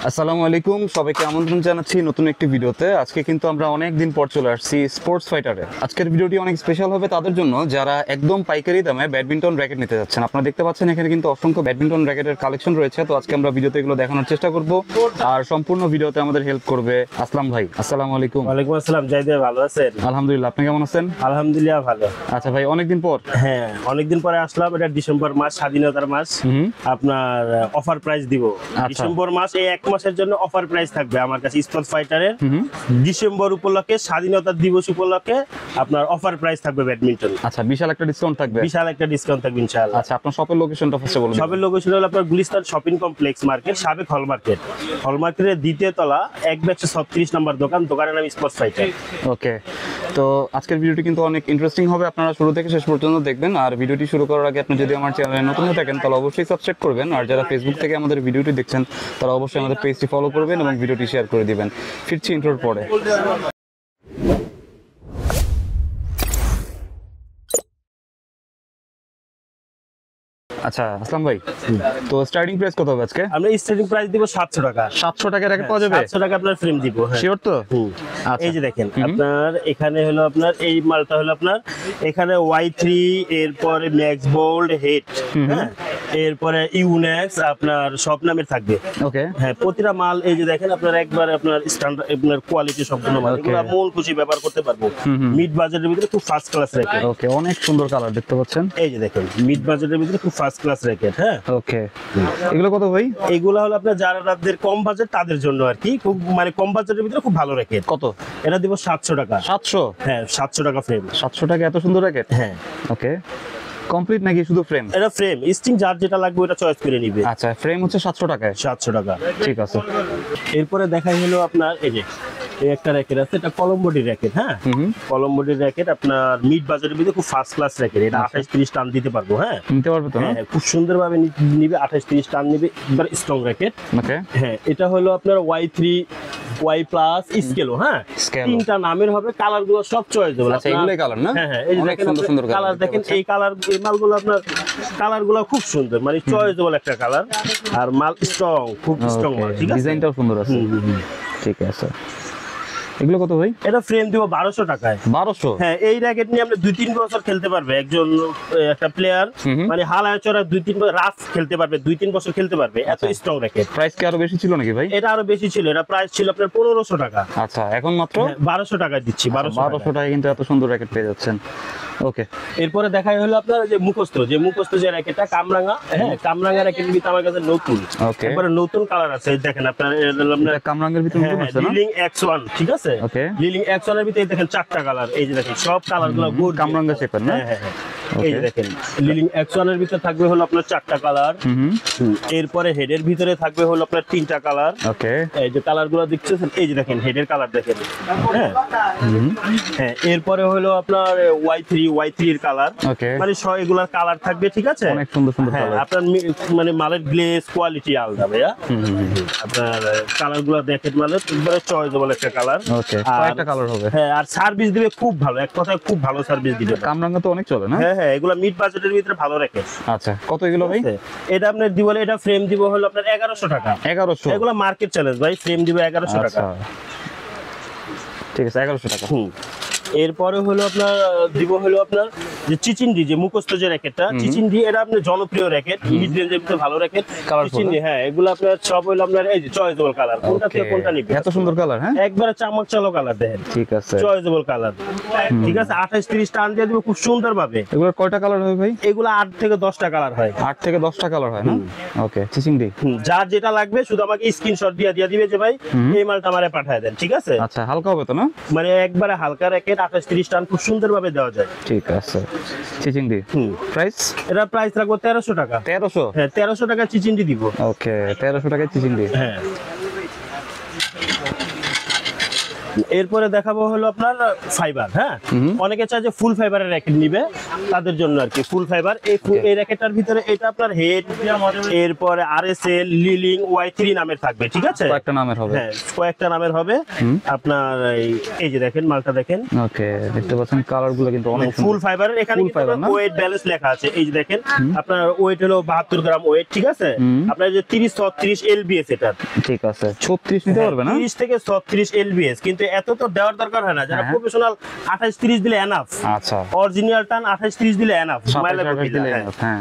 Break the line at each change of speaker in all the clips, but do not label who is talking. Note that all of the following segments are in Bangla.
আসসালামু আলাইকুম, সবাইকে আমন্ত্রণ জানাচ্ছি নতুন একটি ভিডিওতে। আজকে কিন্তু আমরা অনেক দিন পর চলে আসছি স্পোর্টস ফাইটারে। আজকের ভিডিওটি অনেক স্পেশাল হবে তাদের জন্য যারা একদম পাইকারি দামে ব্যাডমিন্টন র্যাকেট নিতে যাচ্ছেন। আপনারা দেখতে পাচ্ছেন এখানে কিন্তু অসংখ্য ব্যাডমিন্টন র্যাকেটের কালেকশন রয়েছে। তো আজকে আমরা ভিডিওতে এগুলো দেখানোর চেষ্টা করব, আর সম্পূর্ণ ভিডিওতে আমাদের হেল্প করবে আসলাম ভাই। আসসালামু আলাইকুম।
ওয়ালাইকুম আসসালাম। জাহিদ ভাই ভালো আছেন?
আলহামদুলিল্লাহ, আপনি কেমন আছেন?
আলহামদুলিল্লাহ ভালো।
আচ্ছা ভাই, অনেকদিন পর।
হ্যাঁ, অনেকদিন পরে আসলাম। এটা ডিসেম্বর মাস, স্বাধীনতার মাস। আপনার অফার প্রাইস দিব। ডিসেম্বর মাস এই এক মাসের জন্য অফার প্রাইস থাকবে আমার কাছে স্পোর্টস ফাইটারের। ডিসেম্বর উপলক্ষে, স্বাধীনতা দিবস উপলক্ষে আপনার অফার প্রাইস থাকবে ব্যাডমিন্টন।
আচ্ছা, বিশাল একটা ডিসকাউন্ট থাকবে।
বিশাল একটা ডিসকাউন্ট থাকবে ইনশাআল্লাহ।
আচ্ছা, আপনার শপের লোকেশনটা ফার্স্টে বলুন।
শপের লোকেশন হলো আপনার গুলিস্তান শপিং কমপ্লেক্স মার্কেট, সাবেক হল মার্কেট। হল মার্কেটের দ্বিতীয় তলা 136 নম্বর দোকান। দোকানের নাম স্পোর্টস ফাইটার।
ওকে, তো আজকের ভিডিওটি কিন্তু অনেক ইন্টারেস্টিং হবে, আপনারা শুরু থেকে শেষ পর্যন্ত দেখবেন। আর ভিডিওটি শুরু করার আগে আপনি যদি আমার চ্যানেলে নতুন হয়ে থাকেন তাহলে অবশ্যই সাবস্ক্রাইব করবেন, আর যারা ফেসবুক থেকে আমাদের ভিডিওটি দেখছেন তারা অবশ্যই আমাদের পেজটি ফলো করবেন এবং ভিডিওটি শেয়ার করে দিবেন। ফিরছি ইন্ট্রোর পরে। আচ্ছা আসলাম ভাই, তো স্টার্টিং প্রাইস কত হবে আজকে?
আমরা স্টার্টিং প্রাইস দিব 700 টাকা।
700 টাকা র্যাকেট পাওয়া যাবে?
700 টাকা আপনার ফ্রেম দিব। হ্যাঁ,
শিওর তো?
আচ্ছা, এই যে দেখেন আপনার এখানে হলো আপনার এই মালটা হলো আপনার এখানে Y3, এরপরে ম্যাক্স বোল্ড হেড, হ্যাঁ, এরপরে ইউনেক্স আপনার সব নামের থাকবে।
ওকে,
হ্যাঁ, প্রতিটা মাল এই যে দেখেন আপনার একবার আপনার স্ট্যান্ডার্ড আপনার কোয়ালিটি সম্পূর্ণ মাল। এগুলো মূল খুশি ব্যবহার করতে পারবো। মিড বাজেটের ভিতরে খুব ফার্স্ট ক্লাস র্যাকেট।
ওকে, অনেক সুন্দর কালার দেখতে পাচ্ছেন।
এই যে দেখেন মিড বাজেটের ভিতরে খুব ফার্স্ট ক্লাস র্যাকেট। হ্যাঁ,
ওকে, এগুলো কত ভাই?
এগুলো হলো আপনার যারা রাতের কম বাজেট তাদের জন্য আর কি, খুব মানে কম বাজেটের ভিতরে খুব ভালো র্যাকেট।
কত?
এটা দিব 700 টাকা।
700?
হ্যাঁ, 700 টাকা ফ্রেম।
700 টাকা এত সুন্দর র্যাকেট?
হ্যাঁ।
ওকে, কমপ্লিট নাকি শুধু ফ্রেম?
এটা ফ্রেম, স্টিং যার যেটা লাগবে ওটা চয়েস করে নিবে।
আচ্ছা, ফ্রেম হচ্ছে 700 টাকায়?
700 টাকা।
ঠিক আছে।
এরপরে দেখাই হলো আপনার এই যে এই একটা র্যাকেট আছে, এটা কলম্বোডির র্যাকেট। হ্যাঁ, কলম্বোডির র্যাকেট আপনার মিড বাজারের ভিতরে খুব ফার্স্ট ক্লাস র্যাকেট। এটা 28-30 টান দিতে পারবো। হ্যাঁ,
নিতে পারবে তো?
হ্যাঁ, খুব সুন্দরভাবে নিবে। 28-30 টান নিবে, একবার স্ট্রং র্যাকেট।
ওকে,
হ্যাঁ, এটা হলো আপনার Y3 Y প্লাস স্কেলো। হ্যাঁ, তিনটা নামের হবে, কালার গুলো সব চয়েসেবল।
আচ্ছা, এগুলাই কালার না?
হ্যাঁ হ্যাঁ, এই যে দেখেন সুন্দর সুন্দর কালার দেখেন। এই কালার, এই মালগুলো আপনার কালার গুলো খুব সুন্দর, মানে চয়েসেবল একটা কালার। আর মাল স্ট্রং, খুব স্ট্রং মাল। ঠিক আছে,
ডিজাইনটাও সুন্দর আছে। ঠিক আছে, এগুলো কত ভাই?
এটা ফ্রেম দিব 1200 টাকায়।
1200?
হ্যাঁ, এই র্যাকেট নিয়ে আপনি 2-3 বছর খেলতে পারবে একজন একটা প্লেয়ার, মানে হালায় চড়া 2-3 বছর রাফ খেলতে পারবে, 2-3 বছর খেলতে পারবে, এত স্ট্রং র্যাকেট।
প্রাইস কি আরো বেশি ছিল নাকি ভাই?
এটা আরো বেশি ছিল, এটা প্রাইস ছিল আপনার 1500 টাকা।
আচ্ছা, এখন মাত্র
1200 টাকায় দিচ্ছি।
1200 টাকায় কিন্তু এত সুন্দর র্যাকেট পেয়ে যাচ্ছেন। ওকে,
এরপরে দেখাই হলো আপনার যে মুখস্থ যে র্যাকেটটা কামরাঙ্গা। হ্যাঁ, কামরাঙ্গা র্যাকেট কিন্তু আমার কাছে নতুন, একবারে নতুন কালার আছে। দেখেন আপনার
কামরাঙ্গের ভিতরে নতুন আছে না?
লিলিং X1, ঠিক আছে?
ওকে,
লিলিং X1 এর ভিতরে দেখেন 4টা কালার। এই যে দেখেন সব কালারগুলো গুড
কামরাঙ্গা শেপের না?
হ্যাঁ হ্যাঁ, এই যে দেখেন লিলিং X1 এর ভিতরে থাকবে হলো আপনার 4টা কালার। এরপরে হেডের ভিতরে থাকবে হলো আপনার 3টা কালার।
ওকে,
এই যে কালারগুলো দেখছেন, এই যে দেখেন হেডের কালার দেখেন। হ্যাঁ হ্যাঁ, এরপরে হলো আপনার Y3 এর কালার। মানে সব এগুলার কালার থাকবে। ঠিক আছে,
অনেক সুন্দর সুন্দর কালার।
আপনার মানে মালের গ্লেজ কোয়ালিটি আলাদা ভাইয়া। আপনার কালারগুলো দেখেন, মানে একবারে চয়েসেবল একটা কালার।
ওকে, কয়টা কালার হবে?
হ্যাঁ, আর সার্ভিস দিবে খুব ভালো, এক কথায় খুব ভালো সার্ভিস দিবে।
কামরাঙ্গা তো অনেক চলে না?
হ্যাঁ হ্যাঁ, এগুলো মিড বাজেটের ভিতরে ভালো রাখে।
আচ্ছা, কত এগুলো ভাই?
এটা আপনার দিব, এটা ফ্রেম দিব হলো আপনার 1100 টাকা।
1100?
এগুলো মার্কেট চ্যালেঞ্জ ভাই, ফ্রেম দিব 1100 টাকা।
ঠিক আছে, 1100 টাকা।
এরপরে হলো আপনার দিব হলো আপনার যে চিচিন্ডি, যে মুখস্থ যে র্যাকেটটা চিচিন্ডি, এটা আপনার জনপ্রিয় র্যাকেট, মিড রেঞ্জের ভিতরে ভালো র্যাকেট চিচিন্ডি। হ্যাঁ, এগুলো আপনার সব হলো আপনার এই যে চয়েসেবল কালার। কোনটা থেকে কোনটা নিবে?
এত সুন্দর কালার? হ্যাঁ,
একবারে চামক চালো কালার দেখেন।
ঠিক আছে,
চয়েসেবল কালার। ঠিক আছে, 28-30 টান দিয়ে দিব খুব সুন্দর ভাবে।
এগুলোর কয়টা কালার হবে ভাই?
এগুলো 8 থেকে 10টা কালার হয়।
8 থেকে 10টা কালার হয় না? ওকে, চিচিন্ডি।
যার যেটা লাগবে শুধু আমাকে স্ক্রিনশট দিয়ে দিবে যে ভাই এই মালটা আমারে পাঠিয়ে দেন। ঠিক আছে,
আচ্ছা, হালকা হবে তো না?
মানে একবারে হালকা র্যাকেট, 28-30 টান খুব সুন্দরভাবে দেওয়া যায়।
ঠিক আছে, চিচিন্ডি। প্রাইস?
এটা প্রাইস রাখবো 1300 টাকা।
1300?
হ্যাঁ, 1300 টাকা চিচিন্ডি দিব।
ওকে, 1300 টাকায় চিচিন্ডি।
হ্যাঁ, এরপরে দেখাবো হলো আপনার ফাইবার। হ্যাঁ, অনেকে চায় যে ফুল ফাইবারের র্যাকেট নিবে, তাদের জন্য আর কি ফুল ফাইবার। এই র্যাকেটটার ভিতরে এটা আপনার হেড, এরপরে আরএসএল, লিলিং, Y3 নামের থাকবে, ঠিক আছে?
কয়েকটা নামের হবে।
হ্যাঁ, কয়েকটা নামের হবে আপনার। এই যে দেখেন মালটা দেখেন।
ওকে, দেখতে পাচ্ছেন কালার গুলো কিন্তু অনেক
ফুল ফাইবারের। এখানে ওয়েট ব্যালেন্স লেখা আছে, এই যে দেখেন আপনার ওয়েট হলো 72 গ্রাম ওয়েট, ঠিক আছে? আপনার যে 30-36 এলবিএস এটা,
ঠিক আছে। 36 নিতে পারবে না?
30 থেকে 36 এলবিএস, কিন্তু এত তো দেওয়ার দরকার হয় না। যারা প্রফেশনাল 28-30 দিলে এনাফ।
আচ্ছা,
অরিজিনাল টান 28-30 দিলে এনাফ।
হ্যাঁ,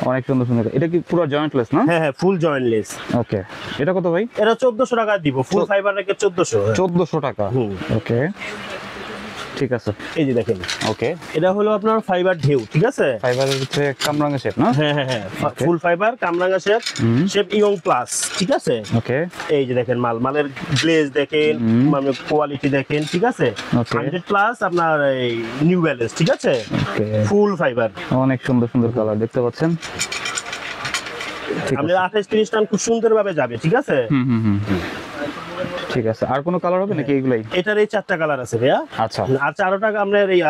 অনেক সুন্দর সুন্দর। এটা কি পুরো জয়েন্টলেস না?
হ্যাঁ হ্যাঁ, ফুল জয়েন্টলেস।
ওকে, এটা কত ভাই?
এটা 1400 টাকা দিব। ফুল ফাইবার র্যাকেট
1400 টাকা। ওকে, ঠিক আছে।
এই যে দেখেন,
ওকে,
এটা হলো আপনার ফাইবার ঢেউ, ঠিক আছে?
ফাইবারের ভিতরে কামরাঙা শেপ না?
হ্যাঁ হ্যাঁ হ্যাঁ, ফুল ফাইবার কামরাঙা শেপ, শেপ ইয়ং প্লাস, ঠিক আছে?
ওকে,
এই যে দেখেন মালের গ্লেজ দেখেন, মানে কোয়ালিটি দেখেন, ঠিক আছে? 100 প্লাস আপনার এই নিউ ব্যালেন্স, ঠিক আছে?
ওকে,
ফুল ফাইবার।
অনেক সুন্দর সুন্দর কালার দেখতে পাচ্ছেন। ঠিক আছে,
আমাদের 28-30 টান খুব সুন্দরভাবে যাবে, ঠিক আছে?
ঠিক আছে। আর কোনো কালার হবে নাকি এগুলাই?
এটার এই 4টা কালার আছে ভাইয়া।
আচ্ছা,
আর 4টা আপনার এই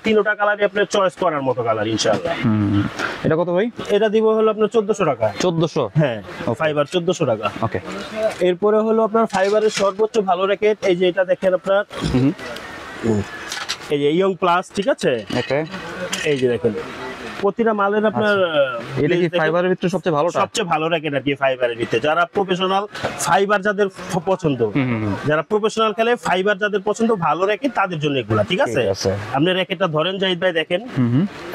3টা কালারই আপনার চয়েস করার মতো কালার ইনশাআল্লাহ।
এটা কত ভাই?
এটা দিব হলো আপনার 1400 টাকা।
1400?
হ্যাঁ, ফাইবার 1400 টাকা।
ওকে,
এরপরে হলো আপনার ফাইবারের সর্বোচ্চ ভালো র্যাকেট, এই যে এটা দেখেন আপনার, এই যে ইয়ং প্লাস, ঠিক আছে?
ওকে,
এই যে দেখেন প্রতিটা মালের আপনার
এটা কি ফাইবারের ভিতরে সবচেয়ে ভালোটা?
সবচেয়ে ভালো র্যাকেট আর কি ফাইবারের ভিতরে। যারা প্রফেশনাল ফাইবার যাদের পছন্দ, যারা প্রফেশনাল খেলে ফাইবার যাদের পছন্দ, ভালো র্যাকেট তাদের জন্য এগুলা, ঠিক আছে? আপনি র্যাকেটটা ধরেন জাহিদ ভাই, দেখেন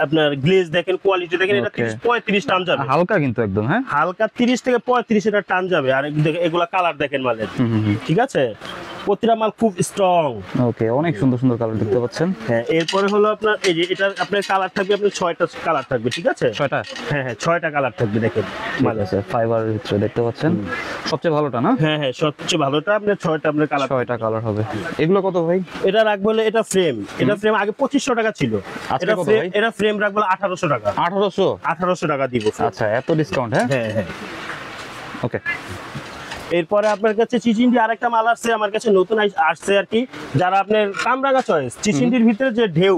আপনার গ্লেজ দেখেন, কোয়ালিটি দেখেন। এটা 30-35 টান যাবে,
হালকা কিন্তু একদম। হ্যাঁ,
হালকা 30 থেকে 35 এটা টান যাবে। আর এগুলা কালার দেখেন মালের, ঠিক আছে? প্রতিটা মাল খুব স্ট্রং।
ওকে, অনেক সুন্দর সুন্দর কালার দেখতে পাচ্ছেন।
হ্যাঁ, এরপরে হলো আপনার এই যে এটা আপনার কালার থাকবে, আপনার 6টা কালার থাকবে, ঠিক আছে?
6টা?
হ্যাঁ হ্যাঁ, 6টা কালার থাকবে দেখেন মাল
আছে ফাইবারের ভিতরে দেখতে পাচ্ছেন। সবচেয়ে ভালোটা না?
হ্যাঁ হ্যাঁ, সবচেয়ে ভালোটা আপনার 6টা আপনার কালার।
6টা কালার হবে। এগুলো কত ভাই?
এটা রাখবো হলো, এটা ফ্রেম, এটা ফ্রেম আগে 2500 টাকা ছিল।
আজকে কত ভাই?
এটা ফ্রেম রাখবো 1800 টাকা।
1800
টাকা দিব।
আচ্ছা, এত ডিসকাউন্ট? হ্যাঁ
হ্যাঁ হ্যাঁ,
ওকে।
এরপরে আপনার কাছে চিচিন্ডি আরেকটা মাল আসছে আমার কাছে, নতুন আসছে আর কি। যারা আপনার কামরাঙা চয়েস, চিচিন্ডির ভিতরে যে ঢেউ,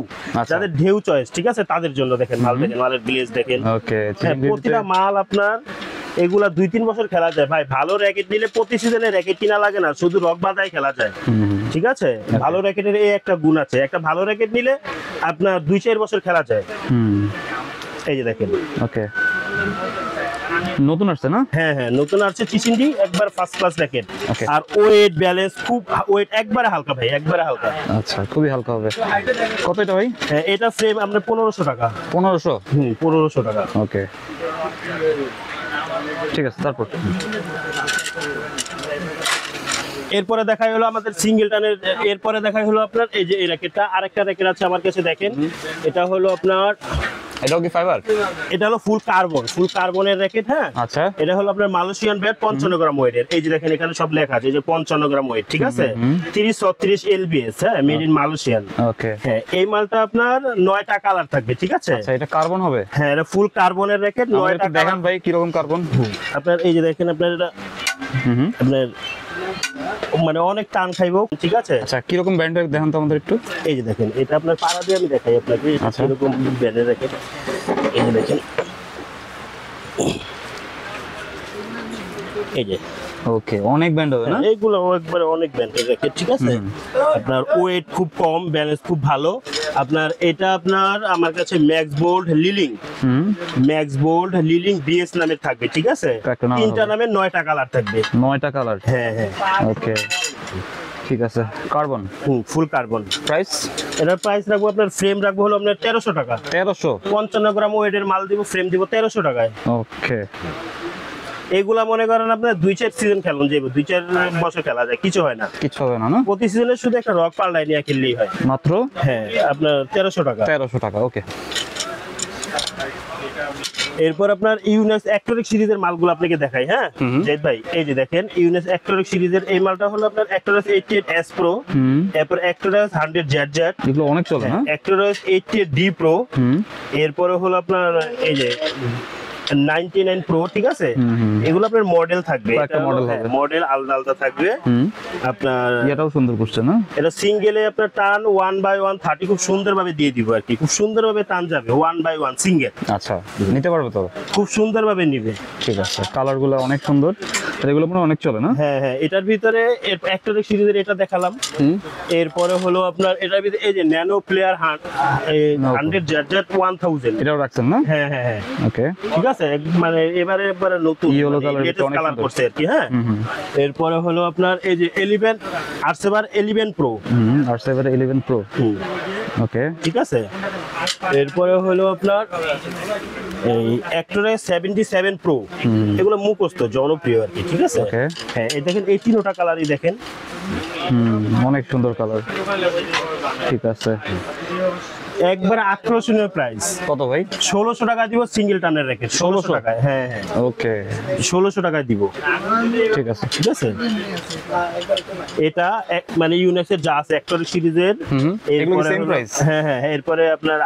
যাদের ঢেউ চয়েস, ঠিক আছে? তাদের জন্য দেখেন মাল দেখেন, মালের গ্লেজ দেখেন।
ওকে,
প্রতিটা মাল আপনার এগুলা 2-3 বছর খেলা যায় ভাই। ভালো র্যাকেট নিলে প্রতি সিজনে র্যাকেট কিনা লাগে না, শুধু রক বাঁধাই খেলা যায়, ঠিক আছে? ভালো র্যাকেটের এই একটা গুণ আছে, একটা ভালো র্যাকেট নিলে আপনার 2-4 বছর খেলা যায়। এই যে দেখেন,
ওকে, নতুন আসছে না?
হ্যাঁ হ্যাঁ, নতুন আসছে চিচিন্ডি, একবার ফার্স্ট ক্লাস র্যাকেট।
Okay.
আর ওয়েট ব্যালেন্স খুব, ওয়েট একবারে হালকা ভাই, একবারে হালকা।
আচ্ছা, খুবই হালকা হবে। কত এটা ভাই?
হ্যাঁ, এটা ফ্রেম আপনার 1500 টাকা।
1500?
1500 টাকা।
ওকে, ঠিক আছে। তারপর
এরপরে দেখাই হলো আমাদের সিঙ্গেল টানের। এরপরে দেখাই হলো আপনার এই যে এই র্যাকেটটা, আরেকটা র্যাকেট আছে আমার কাছে দেখেন। এটা হলো আপনার,
এটাও কি ফাইবার?
এটা হলো ফুল কার্বনের র্যাকেট। হ্যাঁ,
আচ্ছা,
এটা হলো আপনার মালয়েশিয়ান ব্যাট 55 গ্রাম ওয়েটের। এই যে দেখেন এখানে সব লেখা আছে, এই যে 55 গ্রাম ওয়েট, ঠিক আছে? 30-36 এলবিএস, হ্যাঁ, মেড ইন মালয়েশিয়ান।
ওকে,
হ্যাঁ, এই মালটা আপনার 9টা কালার থাকবে, ঠিক আছে?
আচ্ছা, এটা কার্বন হবে?
হ্যাঁ, এটা ফুল কার্বনের র্যাকেট, 9টা
দেখান ভাই কি রকম কার্বন।
আপনার এই যে দেখেন আপনার এটা আপনার মানে অনেক টান খাইবো, ঠিক আছে?
আচ্ছা, কি রকম ব্র্যান্ডের দেখান তো আমাদের একটু।
এই যে দেখেন, এটা আপনার পাড়া দিয়ে আমি দেখাই আপনাকে এরকম ব্যান্ডের র্যাকেট। এই যে দেখেন, এই যে
ওকে, অনেক ব্র্যান্ড হবে না?
এইগুলো একবারে অনেক ব্র্যান্ডের র্যাকেট, ঠিক আছে? আপনার ওয়েট খুব কম, ব্যালেন্স খুব ভালো। আপনার এটা আপনার আমার কাছে ম্যাক্স বোল্ড লিলিং বিএস নামে থাকবে, ঠিক আছে? 3টা নামে 9টা কালার থাকবে।
9টা কালার?
হ্যাঁ হ্যাঁ,
ওকে, ঠিক আছে। কার্বন,
ফুল কার্বন।
প্রাইস?
এটার প্রাইস রাখবো আপনার, ফ্রেম রাখবো হলো আপনার 1300 টাকা।
1300?
55 গ্রাম ওয়েটের মাল দিব, ফ্রেম দিব 1300 টাকায়।
ওকে,
এগুলা মনে করেন আপনার 2-4 সিজন খেলুন, যাবে 2-4 বছর খেলা যায়, কিছু হয় না,
কিছু হবে না? না,
প্রতি সিজনে শুধু একটা রক পাল্টাই নিয়ে খেললেই হয়
মাত্র।
হ্যাঁ, আপনার 1300 টাকা।
1300 টাকা, ওকে।
এরপর আপনার ইউনেস অ্যাক্টোরিক সিরিজের মালগুলো আপনাকে দেখাই। হ্যাঁ জাহিদ ভাই, এই যে দেখেন ইউনেস অ্যাক্টোরিক সিরিজের এই মালটা হলো আপনার অ্যাক্টোরাস 88S Pro, এরপর অ্যাক্টোরাস 100ZZ,
এগুলো অনেক চলে না?
অ্যাক্টোরাস 88D Pro, এরপরে হলো আপনার এই যে 99 প্রো, ঠিক আছে? এগুলো আপনার মডেল থাকবে,
কয়েকটা model হবে।
মডেল আলাদা আলাদা থাকবে। আপনার
এটাও সুন্দর করছে না?
এটা সিঙ্গেলে আপনার টান 1/1 30 খুব সুন্দরভাবে দিয়ে দিব আর কি, খুব সুন্দরভাবে টান যাবে 1/1 সিঙ্গেল।
আচ্ছা, নিতে পারবে তো?
খুব সুন্দরভাবে নিবে।
ঠিক আছে, কালার গুলো অনেক সুন্দর, আর এগুলো মনে হয় অনেক চলে না?
হ্যাঁ হ্যাঁ, এটার ভিতরে অ্যাক্টরের সিরিজের এটা দেখালাম। এরপরে হলো আপনার এটার ভিতরে এই যে ন্যানো প্লেয়ার 100 ZZ 1000,
এটাও রাখছেন না?
হ্যাঁ হ্যাঁ হ্যাঁ,
ওকে,
ঠিক আছে। মানে এবারে নতুন
Yellow color টা অনেক
কালার
সুন্দর।
করছে আর কি। হ্যাঁ, এরপরে হলো আপনার এই যে 11 আরসেভার 11 প্রো,
আর 711 প্রো। ওকে,
ঠিক আছে। এরপরে হলো আপনার এই অ্যাক্টরের 77 প্রো, এগুলো মুখস্থ জনপ্রিয় আর কি, ঠিক আছে।
ওকে,
হ্যাঁ, এই দেখেন এই তিনটা কালারই দেখেন,
অনেক সুন্দর কালার। ঠিক আছে,
একবার আকর্ষণীয় প্রাইস।
কত ভাই?
1600 টাকা দিব সিঙ্গেল টানের রেখে, 1600 টাকায়। হ্যাঁ হ্যাঁ,
ওকে,
1600 টাকায় দিব,
ঠিক আছে।
ঠিক আছে। এটা মানে ইউনেক্সের যা আছে অ্যাক্টরের সিরিজের,
এগুলো কি same price?
হ্যাঁ হ্যাঁ, এরপরে আপনার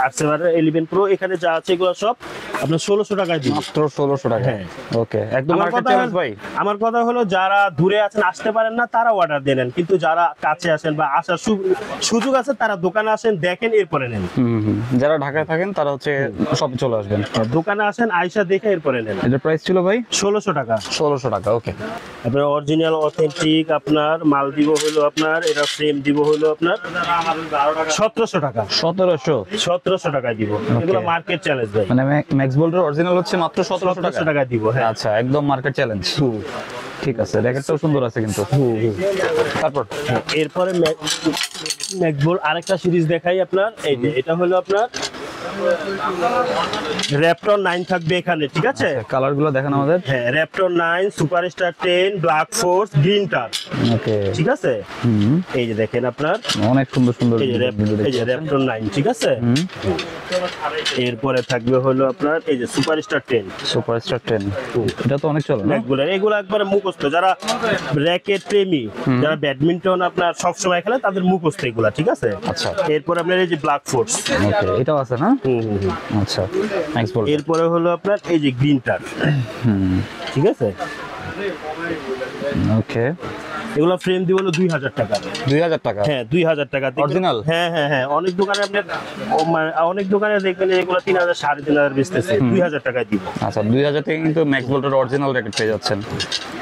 আরসেভার 11 প্রো এখানে যা আছে এগুলো সব আপনার 1600 টাকায় দিব।
মাত্র 1600 টাকা?
হ্যাঁ।
ওকে, একদম
আমার
মার্কেট
কথা
চ্যালেঞ্জ ভাই।
আমার কথা হলো যারা দূরে আছেন আসতে পারেন না তারা অর্ডার দেন, কিন্তু যারা কাছে আসেন বা আসার সুযোগ আছে তারা দোকানে আসেন, দেখেন এরপরে নেন।
যারা ঢাকায় থাকেন তারা হচ্ছে সব চলে আসবেন,
দোকানে আসেন, আয়সা দেখে এরপরে নেন।
এটার প্রাইস ছিল ভাই
1600 টাকা।
1600 টাকা। ওকে,
আপনার অরিজিনাল অথেন্টিক আপনার মাল দিব হলো আপনার, এটা ফ্রেম দিব হলো আপনার 1700 টাকা। 1700 টাকা দিব, এগুলো মার্কেট চ্যালেঞ্জ ভাই।
মানে ম্যাক্স বোল্টের অরিজিনাল হচ্ছে মাত্র 1700 টাকা।
1700 টাকা দিব। হ্যাঁ,
আচ্ছা, একদম মার্কেট চ্যালেঞ্জ। ঠিক আছে, র্যাকেটটাও সুন্দর আছে কিন্তু। তারপর
এরপরে ম্যাকবল আরেকটা সিরিজ দেখাই আপনার, এই যে এটা হলো আপনার র্যাপটর 9 থাকবে এখানে, ঠিক আছে।
কালার গুলো দেখেন আমাদের।
হ্যাঁ, Raptor 9, superstar 10, black force, green টার,
ওকে,
ঠিক আছে। এই যে দেখেন আপনার
অনেক সুন্দর সুন্দর
এই যে র্যাপটর 9, ঠিক আছে। এরপরে থাকবে হলো আপনার এই যে সুপারস্টার 10,
সুপারস্টার 10। এটা তো অনেক চলে না?
এগুলো একবারে মুখস্থ, যারা র্যাকেট প্রেমী, যারা ব্যাডমিন্টন আপনার সব সময় খেলে তাদের মুখস্থ এগুলা, ঠিক আছে।
আচ্ছা,
এরপর আপনার এই যে ব্ল্যাক ফোর্স,
ওকে, এটাও আছে না? আচ্ছা, ম্যাক্স বোল্ট।
এরপরে হলো আপনার এই যে গ্রিন টার, ঠিক আছে।
ওকে,
এগুলো ফ্রেম দিব হলো 2000 টাকা।
2000 টাকা?
হ্যাঁ, 2000 টাকা
অরিজিনাল?
হ্যাঁ হ্যাঁ হ্যাঁ, অনেক দোকানে আপনার অনেক দোকানে দেখবেন এগুলো 3000 3500 বেচতেছে, 2000 টাকা দিব।
আচ্ছা, 2000 থেকে কিন্তু ম্যাক্স বোল্টের অরিজিনাল র্যাকেট পেয়ে যাচ্ছেন।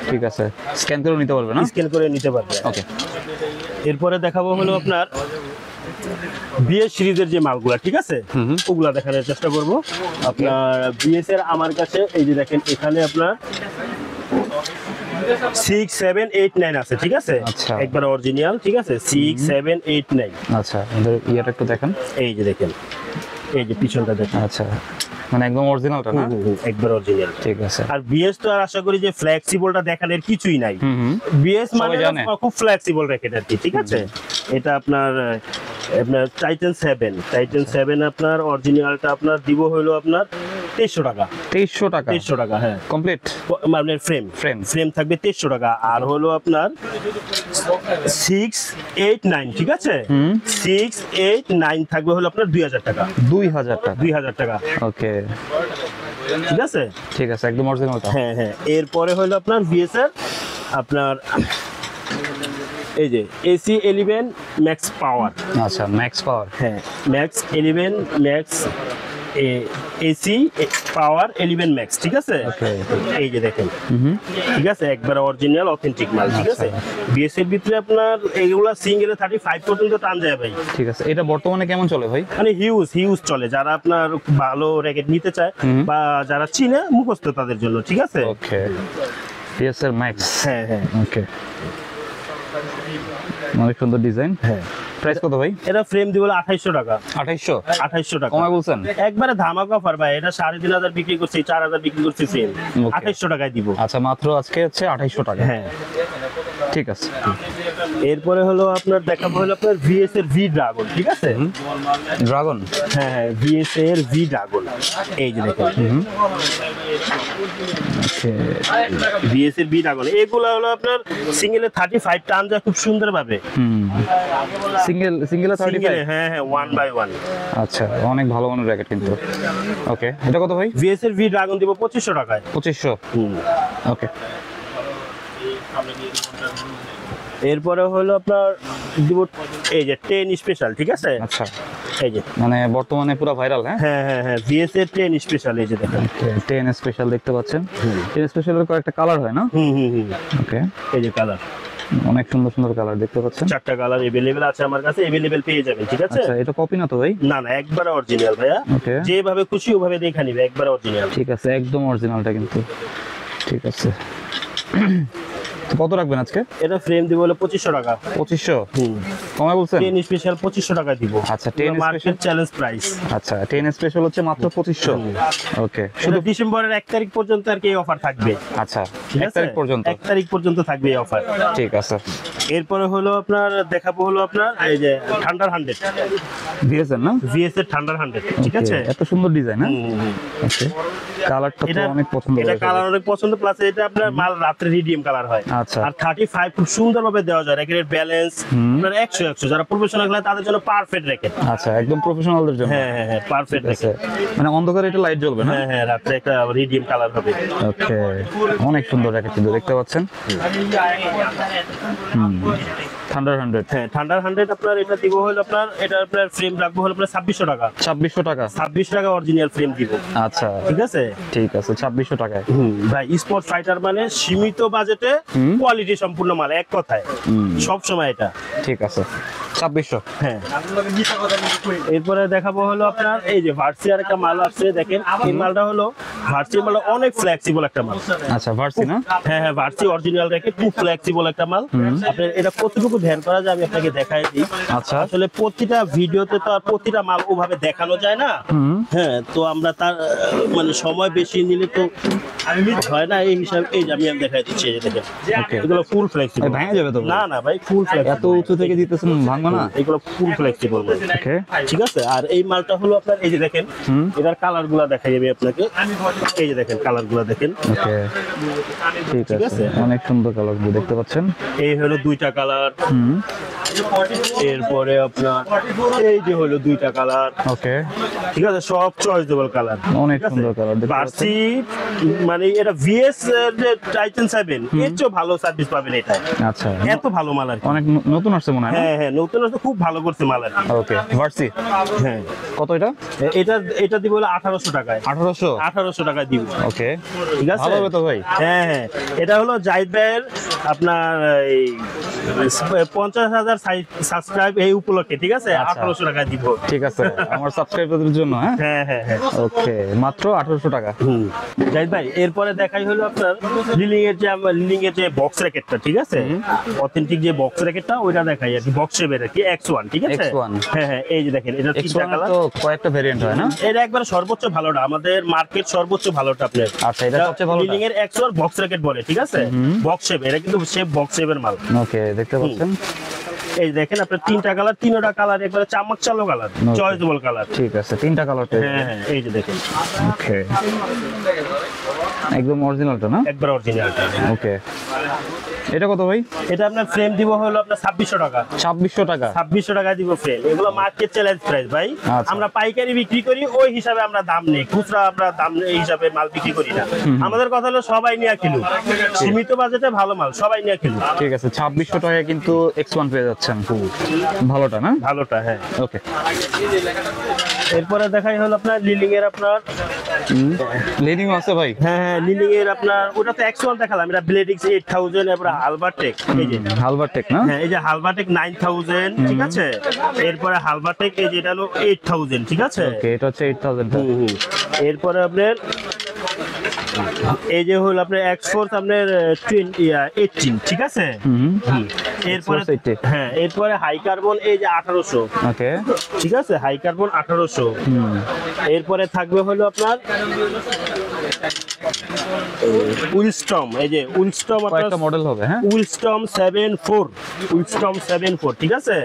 ঠিক আছে, স্ক্যান করে নিতে পারবে না?
স্ক্যান করে নিতে পারবে।
ওকে,
এরপরে দেখাবো হলো আপনার বিএস সিরিজের যে মালগুলা, ঠিক আছে, ওগুলা দেখানোর চেষ্টা করব। আপনার বিএস এর আমার কাছে এই যে দেখেন এখানে আপনার 6, 7, 8, 9 আছে, ঠিক আছে।
আচ্ছা।
একবার অরিজিনাল, ঠিক আছে, 6, 7, 8, 9।
আচ্ছা, এদের ইয়াটা একটু দেখেন।
এই যে দেখেন, এই যে পিছনটা দেখেন।
আচ্ছা, মানে একদম অরিজিনালটা না?
একবার অরিজিনাল।
ঠিক আছে।
আর বিএস তো আর আশা করি যে ফ্লেক্সিবলটা দেখানোর কিছুই নাই। বিএস মানে
জানে।
খুব ফ্লেক্সিবল র্যাকেট আর কি, ঠিক আছে। এটা আপনার টাইটান 7 আপনার অরিজিনালটা আপনার দিব হলো আপনার 2300 টাকা।
2300 টাকা?
2300 টাকা, হ্যাঁ,
কমপ্লিট
মানে ফ্রেম থাকবে 2300 টাকা। আর হলো আপনার 6, 8, 9, ঠিক আছে, 6, 8, 9 থাকবে হলো আপনার 2000 টাকা।
2000 টাকা?
2000 টাকা,
ওকে,
ঠিক আছে।
ঠিক আছে, একদম অরিজিনালটা।
হ্যাঁ হ্যাঁ, এরপরে হলো আপনার ভিএস এর আপনার এই যে এসি 11 ম্যাক্স পাওয়ার।
আচ্ছা, ম্যাক্স পাওয়ার।
হ্যাঁ, ম্যাক্স 11 ম্যাক্স এসি পাওয়ার 11 ম্যাক্স, ঠিক আছে।
ওকে,
এই যে দেখেন, ঠিক আছে, একবার অরিজিনাল অথেন্টিক মাল, ঠিক আছে। বিএস এর ভিতরে আপনার এগুলা সিঙ্গেলে 35 পর্যন্ত টান যায় ভাই।
ঠিক আছে, এটা বর্তমানে কেমন চলে ভাই?
মানে হিউজ চলে, যারা আপনার ভালো র্যাকেট নিতে চায় বা যারা চিনে মুখস্থ তাদের জন্য, ঠিক আছে।
ওকে, পিএসআর ম্যাক্স।
হ্যাঁ হ্যাঁ,
ওকে, অনেক সুন্দর ডিজাইন।
হ্যাঁ,
প্রাইস কত ভাই?
এটা ফ্রেম দিব 2800 টাকা।
2800
টাকা
কমায় বলছেন?
একবারে ধামাকা অফার ভাই, এটা 3500 বিক্রি করছি, 4000 বিক্রি করছি ফ্রেম,
Okay.
2800 টাকায় দিব।
আচ্ছা, মাত্র আজকে হচ্ছে 2800 টাকা।
হ্যাঁ,
ঠিক আছে।
এরপরে হলো আপনার দেখাবো হলো আপনার ভিএস এর ভি ড্রাগন, ঠিক আছে?
ড্রাগন,
হ্যাঁ হ্যাঁ, ভিএস এর ভি ড্রাগন, এই যে দেখেন ভিএস এর ভি ড্রাগন। এগুলো হলো আপনার সিঙ্গেলে 35 টান যায় খুব সুন্দর ভাবে।
সিঙ্গেল 35।
হ্যাঁ হ্যাঁ, 1/1।
আচ্ছা, অনেক ভালো মানের র্যাকেট কিন্তু। ওকে, এটা কত ভাই?
ভিএস এর ভি ড্রাগন দিব 2500 টাকায়।
2500। ওকে।
এরপরে হলো আপনার দিব এই যে 10 স্পেশাল, ঠিক আছে?
আচ্ছা,
এই যে
মানে বর্তমানে পুরো ভাইরাল। হ্যাঁ
হ্যাঁ হ্যাঁ হ্যাঁ, ভিএস এর 10 স্পেশাল, এই যে দেখেন
10 স্পেশাল দেখতে পাচ্ছেন। 10 স্পেশালের কয়েকটা কালার হয় না? ওকে,
এই যে কালার,
অনেক সুন্দর সুন্দর কালার দেখতে পাচ্ছেন।
4টা কালার अवेलेबल আছে আমার কাছে, अवेलेबल পেয়ে যাবেন, ঠিক আছে?
আচ্ছা, এটা কপি না তো ভাই?
না না, একবারে অরিজিনাল ভাইয়া।
ওকে,
যেভাবে খুশি ওভাবে দেখা নিবে, একবারে অরিজিনাল।
ঠিক আছে, একদম অরিজিনালটা কিন্তু। ঠিক আছে, তো কত রাখবেন আজকে?
এটা ফ্রেম দিব হলো 2500 টাকা।
2500 কমায় বলছেন?
10 স্পেশাল 2500 টাকা দিব।
আচ্ছা, 10
মার্কেট চ্যালেঞ্জ প্রাইস।
আচ্ছা, 10 স্পেশাল হচ্ছে মাত্র 2500। ওকে,
শুধু ডিসেম্বরের 1 তারিখ পর্যন্ত আর কি এই অফার থাকবে।
আচ্ছা,
ঠিক
1
আছে?
তারিখ পর্যন্ত।
1 তারিখ পর্যন্ত থাকবে এই অফার।
ঠিক আছে।
এরপরে হলো আপনার দেখাবো হলো আপনার এই যে থান্ডার 100
দিয়েছেন না?
ভিএস এর থান্ডার 100, ঠিক
Okay,
আছে?
এত সুন্দর ডিজাইন। হ্যাঁ, ওকে, কালারটা তো অনেক পছন্দ
এটা
হয়েছে।
কালার অনেক পছন্দ, প্লাস এটা আপনার মাল রাত্রে রিডিয়াম কালার হয়।
আচ্ছা,
আর 35 খুব সুন্দরভাবে দেওয়া যায়, র্যাকেটের ব্যালেন্স আপনার 100 যারা প্রফেশনাল খেলে তাদের জন্য পারফেক্ট র্যাকেট।
আচ্ছা, একদম প্রফেশনালদের জন্য।
হ্যাঁ হ্যাঁ হ্যাঁ, পারফেক্ট
আছে,
র্যাকেট।
মানে অন্ধকারে এটা লাইট জ্বলবে না?
হ্যাঁ হ্যাঁ, রাত্রে একটা রিডিয়াম কালার হবে।
ওকে, অনেক সুন্দর র্যাকেট কিন্তু দেখতে পাচ্ছেন। থান্ডার 100।
হ্যাঁ, থান্ডার 100 আপনার এটা দিব হলো আপনার, এটা আপনার ফ্রেম রাখবো হলো আপনার 2600 টাকা।
2600 টাকা?
2600 টাকা অরিজিনাল ফ্রেম দিব।
আচ্ছা,
ঠিক আছে?
ঠিক আছে, 2600 টাকায়।
ভাই, স্পোর্ট ফাইটার মানে সীমিত বাজেটে কোয়ালিটি সম্পূর্ণ মাল, এক কথায় সব সময় এটা।
ঠিক আছে, 2600।
হ্যাঁ, এরপরে দেখাবো হলো আপনার এই যে ভার্সিয়ার একটা মাল আছে, দেখেন এই মালটা হলো ভার্সিয়ার মাল, অনেক ফ্লেক্সিবল একটা মাল।
আচ্ছা, ভার্সি না?
হ্যাঁ হ্যাঁ, ভার্সি অরিজিনাল র্যাকেট, খুব ফ্লেক্সিবল একটা মাল। আপনার এটা কতটুকু ধ্যান করা যায় আমি আপনাকে দেখাই দিই।
আচ্ছা,
আসলে প্রতিটা ভিডিওতে তো আর প্রতিটা মাল ওভাবে দেখানো যায় না। হ্যাঁ, তো আমরা তার মানে সময় বেশি নিলে তো হয় না, এই হিসাবে এই যে আমি দেখাই দিচ্ছি, এই যে দেখেন এগুলো ফুল ফ্লেক্সিবল।
ভেঙে যাবে তো?
না না ভাই, ফুল ফ্লেক্সিবল।
এত উঁচু থেকে দিতেছেন, ভাঙবে না?
এগুলো ফুল ফ্লেক্সিবল।
ওকে,
ঠিক আছে? আর এই মালটা হলো আপনার এই যে দেখেন, এটার কালার গুলা দেখাই যাবে আপনাকে, এই যে দেখেন কালার গুলা দেখেন।
ওকে, ঠিক আছে, অনেক সুন্দর কালার দেখতে পাচ্ছেন।
এই হলো 2টা কালার। এরপরে আপনার এই যে হলো 2টা কালার।
ওকে,
ঠিক আছে, সব চয়েসেবল কালার,
অনেক সুন্দর কালার দেখতে পাচ্ছেন।
ভার্সি মানে এটা ভিএস যে টাইটান 7 এর চেয়ে ভালো সার্ভিস পাবেন এটা।
আচ্ছা,
এত ভালো মাল আর কি।
অনেক নতুন আসছে মনে হয় না?
হ্যাঁ হ্যাঁ, নতুন আছে, খুব ভালো করছে মাল আর কি।
ওকে, ভার্সি
হ্যাঁ,
কত এটা?
এটা এটা দিব হলো 1800 টাকায়।
1800
টাকা দিব।
ওকে,
ঠিক আছে,
ভালো হবে তো ভাই?
হ্যাঁ হ্যাঁ, এটা হলো জাহিদ ভাইয়ের আপনার এই 50,000 সাবস্ক্রাইব এই উপলক্ষে, ঠিক আছে? 1800 টাকা দিব।
ঠিক আছে, আমার সাবস্ক্রাইবারদের জন্য। হ্যাঁ
হ্যাঁ হ্যাঁ হ্যাঁ,
ওকে, মাত্র 1800 টাকা।
জাহিদ ভাই, এরপরে দেখাই হলো আপনার লিলিং এর যে বক্স র্যাকেটটা, ঠিক আছে? অথেন্টিক যে বক্স র্যাকেটটা ওইটা দেখাই আর কি, বক্স শেপের আর কি, X1, ঠিক আছে?
X1।
হ্যাঁ হ্যাঁ, এই যে দেখেন এটা 3টা
X1
কালার।
তো কয়েকটা ভেরিয়েন্ট হয় না?
এটা একবার সর্বোচ্চ ভালোটা, আমাদের মার্কেট সর্বোচ্চ ভালোটা আপনার।
আচ্ছা, এটা সবচেয়ে ভালোটা।
লিলিং এর X1 বক্স র্যাকেট বলে, ঠিক আছে? বক্স শেপ, এটা কিন্তু শেপ বক্স শেপের মাল।
ওকে, দেখতে পাচ্ছেন।
এই দেখেন আপনার 3টা কালার, 3টা কালার একবারে চামক চালো কালার, চয়েসেবল কালার।
ঠিক আছে, 3টা কালার।
হ্যাঁ হ্যাঁ, এই যে দেখেন।
ওকে, একদম অরিজিনালটা না?
একবার অরিজিনাল।
ওকে, এটা কত ভাই?
এটা আপনার ফ্রেম দিব হলো আপনার 2600 টাকা।
2600 টাকা?
2600 টাকা দিব ফ্রেম। এগুলো মার্কেট চ্যালেঞ্জ প্রাইস ভাই।
আচ্ছা।
আমরা পাইকারি বিক্রি করি, ওই হিসাবে আমরা দাম নেই, খুচরা আমরা দাম এই হিসাবে মাল বিক্রি করি না। আমাদের কথা হলো সবাই নিয়ে কিনুক, সীমিত বাজেটে ভালো মাল সবাই নিয়ে কিনুক।
ঠিক আছে, 2600 টাকায় কিন্তু X1 পেয়ে যাচ্ছেন, ভালোটা না?
ভালোটা, হ্যাঁ।
ওকে,
এরপরে দেখাই হলো আপনার লিলিং এর আপনার
লিডিং আছে ভাই?
হ্যাঁ হ্যাঁ, লিলিং এর আপনার ওটা তো X1 দেখালাম, এটা ব্লেডিক্স 8000, এরপর হালবারটেক, এই যে
হালবারটেক না?
হ্যাঁ, এই যে হালবারটেক 9000, ঠিক আছে? এরপরে হালবারটেক এই যে এটা হলো 8000, ঠিক আছে?
ওকে, এটা হচ্ছে 8000।
এরপরে আপনার এই যে হলো আপনার X-Force আপনার 18, ঠিক আছে? এরপরে হ্যাঁ, এরপরে হাই কার্বন এই যে 1800।
ওকে,
ঠিক আছে, হাই কার্বন 1800। এরপরে থাকবে হলো আপনার উইলস্টম, এই যে উইলস্টম
কয়েকটা মডেল হবে, হ্যাঁ
উইলস্টম 74, উইলস্টম 74, ঠিক আছে।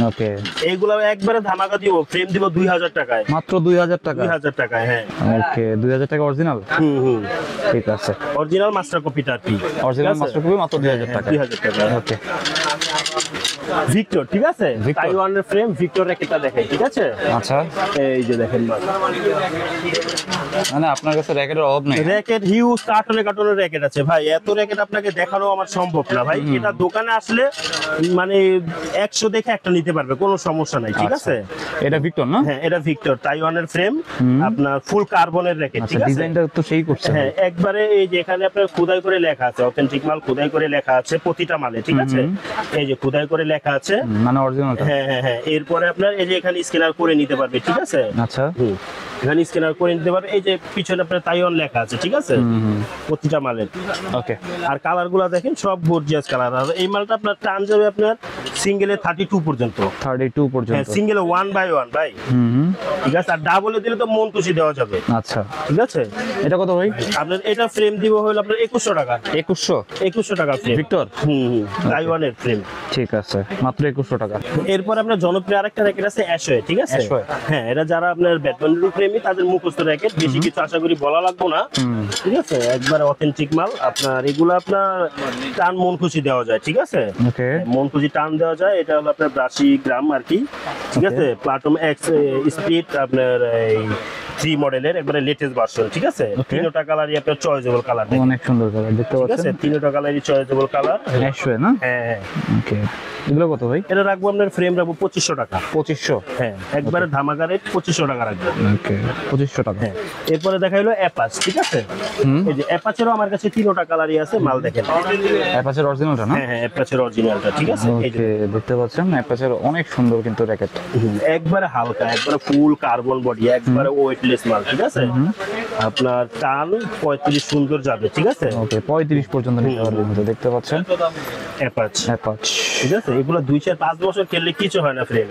ওকে,
এইগুলো একবারে ধামাকা দিব, ফ্রেম দিব 2000 টাকায়,
মাত্র 2000 টাকা।
2000 টাকায়, হ্যাঁ।
ওকে, 2000 টাকা অরিজিনাল। ঠিক আছে,
অরিজিনাল মাস্টার কপিটা কি,
অরিজিনাল মাস্টার কপি মাত্র 2000 টাকা।
2000 টাকা।
ওকে,
ভিক্টর, ঠিক আছে,
ভিক্টর।
তাইওয়ানের ফ্রেম, ভিক্টর র্যাকেটটা দেখেন, ঠিক আছে।
আচ্ছা,
এই যে দেখেন মাল,
মানে আপনার কাছে র্যাকেটের অভাব নেই।
র্যাকেট হিউজ কার্টনের র্যাকেট আছে ভাই, এত র্যাকেট আপনাকে দেখানো আমার সম্ভব না ভাই। এটা দোকানে আসলে মানে 100 দেখে একটা নিতে পারবে, কোনো সমস্যা নাই, ঠিক আছে।
এটা ভিক্টর না?
হ্যাঁ, এটা ভিক্টর তাইওয়ানের ফ্রেম, আপনার ফুল কার্বনের র্যাকেট,
আচ্ছা,
ঠিক আছে।
ডিজাইনটা তো সেই করছে।
হ্যাঁ, একবারে এই যে এখানে আপনার খোদাই করে লেখা আছে, অথেন্টিক মাল খোদাই করে লেখা আছে প্রতিটা মালে, ঠিক আছে। এই যে খোদাই করে লেখা আছে,
মানে অরিজিনালটা।
হ্যাঁ হ্যাঁ হ্যাঁ। এরপরে আপনার এই যে এখানে স্ক্যানার করে নিতে পারবে, ঠিক আছে।
আচ্ছা,
এখানে স্ক্যানার করে নিতে পারবে, এই যে পিছনে আপনার তাইওয়ান লেখা আছে, ঠিক আছে, প্রতিটা মালের।
ওকে,
আর কালার গুলা দেখেন সব গর্জিয়াস কালার। আর এই মালটা আপনার টান যাবে আপনার সিঙ্গেলে 32 পর্যন্ত,
32
হ্যাঁ,
পর্যন্ত।
সিঙ্গেলে 1 বাই 1 ভাই, ঠিক আছে। আর ডাবলে দিলে তো মন খুশি দেওয়া যাবে।
আচ্ছা,
ঠিক আছে।
এটা কত ভাই?
আপনার এটা ফ্রেম দিব হলো আপনার 2100 টাকা।
2100
টাকা ফ্রেম,
ভিক্টর।
তাইওয়ানের ফ্রেম,
ঠিক আছে, মাত্র 2100 টাকা।
এরপর আপনার জনপ্রিয় আরেকটা র্যাকেট আছে অ্যাশওয়ে, ঠিক আছে।
অ্যাশওয়ে।
হ্যাঁ, এটা যারা আপনার ব্যাডমিন্টন প্রেমী তাদের মুখস্থ র্যাকেট, বেশি কিছু আশা করি বলা লাগবে না, ঠিক আছে। একবারে অথেন্টিক মাল, আপনার এগুলো আপনার টান মন খুশি দেওয়া যায়, ঠিক আছে।
ওকে,
মন খুশি টান দেওয়া যায়। এটা হলো আপনার 82 গ্রাম আর কি, ঠিক আছে। প্লাটুম এক্স স্পিড আপনার এই 3 মডেলের একবারে লেটেস্ট ভার্সন, ঠিক আছে। তিনটা কালারই আপনার চয়েসেবল কালার,
অনেক সুন্দর কালার দেখতে
ঠিক আছে।
পাচ্ছেন।
তিনটা কালারই চয়েসেবল কালার।
অ্যাশওয়ে না?
হ্যাঁ হ্যাঁ।
ওকে, এগুলো কত ভাই?
এটা রাখবো আপনার ফ্রেম রাখবো 2500 টাকা।
2500?
হ্যাঁ, একবারে ধামাকা রেট 2500 টাকা রাখবো।
ওকে, 2500 টাকা।
হ্যাঁ, এরপরে দেখা হলো অ্যাপাচ, ঠিক আছে। এই যে অ্যাপাচেরও আমার কাছে তিনটা কালারই আছে, মাল দেখেন।
অ্যাপাচের অরিজিনালটা না?
হ্যাঁ হ্যাঁ, অ্যাপাচের অরিজিনালটা, ঠিক আছে। এই যে
ওকে, দেখতে পাচ্ছেন অ্যাপাচের অনেক সুন্দর কিন্তু র্যাকেট।
একবারে হালকা, একবারে ফুল কার্বন বডি, একবারে ওয়েটলেস মাল, ঠিক আছে। আপনার টান 35 সুন্দর যাবে, ঠিক আছে।
ওকে, 35 পর্যন্ত নিতে পারবেন কিন্তু, দেখতে পাচ্ছেন
অ্যাপাচ,
অ্যাপাচ।
ঠিক আছে। এগুলো 2-4-5 বছর খেললে কিছু হয় না ফ্রেম,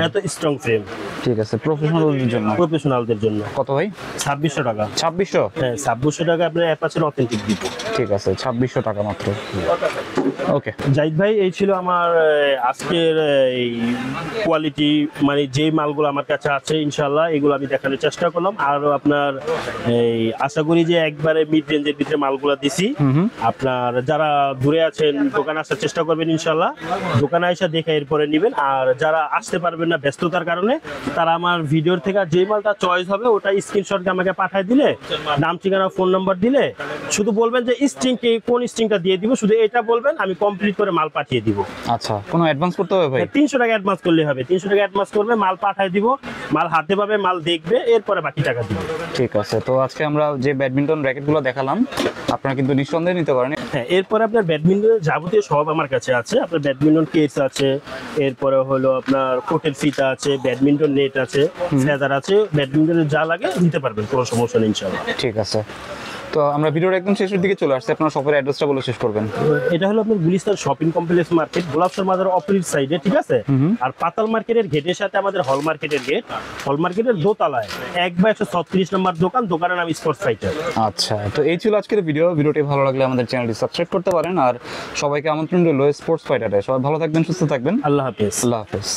এত স্ট্রং ফ্রেম,
ঠিক আছে, প্রফেশনালদের জন্য।
প্রফেশনালদের জন্য।
কত ভাই?
2600 টাকা।
2600?
হ্যাঁ, 2600 টাকা আপনার অ্যাপাচের অথেন্টিক দিব।
ঠিক আছে, 2600 টাকা মাত্র। ওকে,
জাহিদ ভাই, এই ছিল আমার আজকের এই কোয়ালিটি, মানে যে মালগুলো আমার কাছে আছে ইনশাল্লাহ এগুলো আমি দেখানোর চেষ্টা করলাম। আর আপনার এই আশা করি যে একবারে মিড রেঞ্জের ভিতরে মালগুলো দিছি। আপনার যারা দূরে আছেন দোকানে আসার চেষ্টা করবেন ইনশাল্লাহ, দোকানে এসে দেখে এরপরে নেবেন। আর যারা আসতে পারবেন না ব্যস্ততার কারণে, তারা আমার ভিডিওর থেকে যে মালটা চয়েস হবে ওটা স্ক্রিনশট আমাকে পাঠিয়ে দিলে, নাম ঠিকানা ফোন নাম্বার দিলে, শুধু বলবেন যে স্ট্রিংকে কোন স্ট্রিংটা দিয়ে দিব, শুধু এটা বলবেন, আমি কমপ্লিট করে মাল পাঠিয়ে দিব।
আচ্ছা, কোনো অ্যাডভান্স করতে হবে ভাই?
300 টাকা অ্যাডভান্স করলে হবে। 300 টাকা অ্যাডভান্স করবে, মাল পাঠিয়ে দিব, মাল হাতে পাবে, মাল দেখবে, এরপরে বাকি টাকা দিবে।
ঠিক আছে, তো আজকে আমরা যে ব্যাডমিন্টন র্যাকেটগুলো দেখালাম আপনারা কিন্তু নিঃসন্দেহে নিতে পারেন।
হ্যাঁ, এরপরে আপনার ব্যাডমিন্টনের যাবতীয় সব আমার কাছে আছে। আপনার ব্যাডমিন্টন কেস আছে, এরপরে হলো আপনার কোটের ফিতা আছে, ব্যাডমিন্টন নেট আছে, ফেদার আছে, ব্যাডমিন্টনের যা লাগে নিতে পারবেন, কোনো সমস্যা নেই ইনশাআল্লাহ।
ঠিক আছে, তো আমরা ভিডিওর একদম শেষের দিকে চলে আসছি। আপনার শপের অ্যাড্রেসটা বলে শেষ করবেন।
এটা হলো আপনার গুলিস্তান শপিং কমপ্লেক্স মার্কেট, গোলাপসর মাজার অপোজিট সাইডে, ঠিক আছে। আর পাতাল মার্কেটের গেটের সাথে আমাদের হল মার্কেটের গেট, হল মার্কেটের দোতলায় 1/136 নম্বর দোকান, দোকানের নাম স্পোর্টস ফাইটার।
আচ্ছা, তো এই ছিল আজকের ভিডিওটি ভালো লাগলে আমাদের চ্যানেলটি সাবস্ক্রাইব করতে পারেন। আর সবাইকে আমন্ত্রণ রইল স্পোর্টস ফাইটারে। সবাই ভালো থাকবেন, সুস্থ থাকবেন।
আল্লাহ হাফেজ।
আল্লাহ হাফেজ।